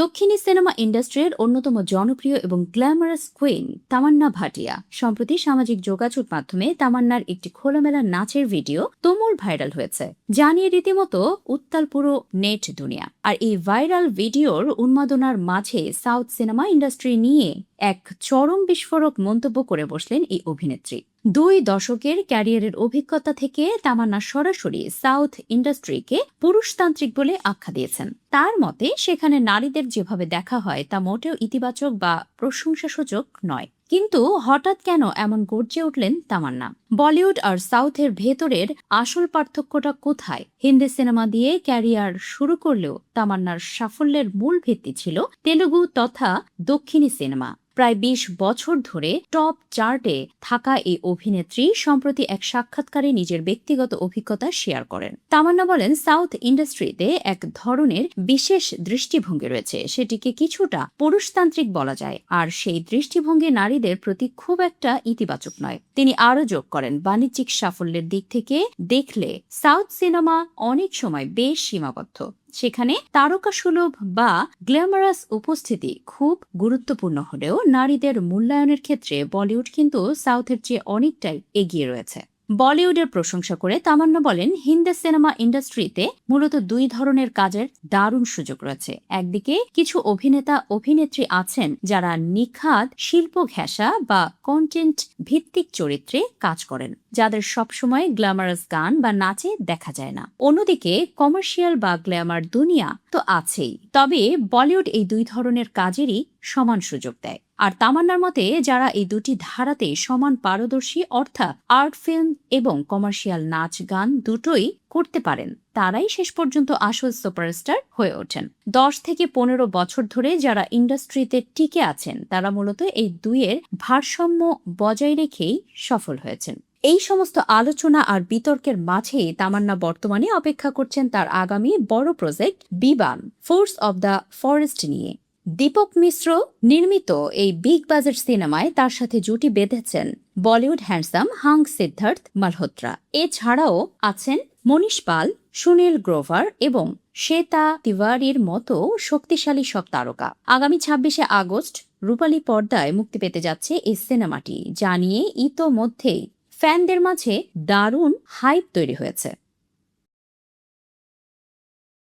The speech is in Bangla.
দক্ষিণী সিনেমা ইন্ডাস্ট্রির অন্যতম জনপ্রিয় এবং গ্ল্যামারাস কুইন তামান্না ভাটিয়া সম্প্রতি সামাজিক যোগাযোগ মাধ্যমে তামান্নার একটি খোলামেলা নাচের ভিডিও তুমুল ভাইরাল হয়েছে, যা নিয়ে রীতিমতো উত্তাল পুরো নেট দুনিয়া। আর এই ভাইরাল ভিডিওর উন্মাদনার মাঝে সাউথ সিনেমা ইন্ডাস্ট্রি নিয়ে এক চরম বিস্ফোরক মন্তব্য করে বসলেন এই অভিনেত্রী। 2 দশকের ক্যারিয়ারের অভিজ্ঞতা থেকে তামান্না সরাসরি সাউথ ইন্ডাস্ট্রিকে পুরুষতান্ত্রিক বলে আখ্যা দিয়েছেন। তার মতে সেখানে নারীদের যেভাবে দেখা হয় তা মোটেও ইতিবাচক বা প্রশংসাসূচক নয়। কিন্তু হঠাৎ কেন এমন গর্জে উঠলেন তামান্না? বলিউড আর সাউথের ভেতরের আসল পার্থক্যটা কোথায়? হিন্দি সিনেমা দিয়ে ক্যারিয়ার শুরু করলেও তামান্নার সাফল্যের মূল ভিত্তি ছিল তেলুগু তথা দক্ষিণী সিনেমা। প্রায় 20 বছর ধরে টপ চার্টে থাকা এই অভিনেত্রী সম্প্রতি এক সাক্ষাৎকারে নিজের ব্যক্তিগত অভিজ্ঞতা শেয়ার করেন। তামান্না বলেন, সাউথ ইন্ডাস্ট্রিতে এক ধরনের বিশেষ দৃষ্টিভঙ্গি রয়েছে, সেটিকে কিছুটা পুরুষতান্ত্রিক বলা যায়, আর সেই দৃষ্টিভঙ্গি নারীদের প্রতি খুব একটা ইতিবাচক নয়। তিনি আরও যোগ করেন, বাণিজ্যিক সাফল্যের দিক থেকে দেখলে সাউথ সিনেমা অনেক সময় বেশ সীমাবদ্ধ। সেখানে তারকাসুলভ বা গ্ল্যামারাস উপস্থিতি খুব গুরুত্বপূর্ণ হলেও নারীদের মূল্যায়নের ক্ষেত্রে বলিউড কিন্তু সাউথের চেয়ে অনেকটাই এগিয়ে রয়েছে। বলিউডের প্রশংসা করে তামান্না বলেন, হিন্দি সিনেমা ইন্ডাস্ট্রিতে মূলত 2 ধরনের কাজের দারুণ সুযোগ রয়েছে। একদিকে কিছু অভিনেতা অভিনেত্রী আছেন যারা নিখাদ শিল্প ঘেঁষা বা কন্টেন্ট ভিত্তিক চরিত্রে কাজ করেন, যাদের সবসময় গ্ল্যামারাস গান বা নাচে দেখা যায় না। অন্যদিকে কমার্শিয়াল বা গ্ল্যামার দুনিয়া তো আছেই, তবে বলিউড এই 2 ধরনের কাজেরই সমান সুযোগ দেয়। আর তামান্নার মতে যারা এই দুটি ধারাতে সমান পারদর্শী, অর্থাৎ আর্ট ফিল্ম এবং কমার্শিয়াল নাচ গান দুটোই করতে পারেন, তারাই শেষ পর্যন্ত আসল সুপারস্টার হয়ে ওঠেন। 10 থেকে 15 বছর ধরে যারা ইন্ডাস্ট্রিতে টিকে আছেন তারা মূলত এই দুইয়ের ভারসাম্য বজায় রেখেই সফল হয়েছেন। এই সমস্ত আলোচনা আর বিতর্কের মাঝেই তামান্না বর্তমানে অপেক্ষা করছেন তার আগামী বড় project Bibaan force of the forest নিয়ে। দীপক মিশ্র নির্মিত এই বিগ বাজেট সিনেমায় তার সাথে জুটি বেঁধেছেন বলিউড হ্যান্ডসাম হাং সিদ্ধার্থ মালহোত্রা। এছাড়াও আছেন মনীষ পাল, সুনীল গ্রোভার এবং শ্বেতা তিওয়ারির মতো শক্তিশালী সব তারকা। আগামী 26শে আগস্ট রূপালী পর্দায় মুক্তি পেতে যাচ্ছে এই সিনেমাটি, যা নিয়ে ইতোমধ্যেই ফ্যানদের মাঝে দারুণ হাইপ তৈরি হয়েছে।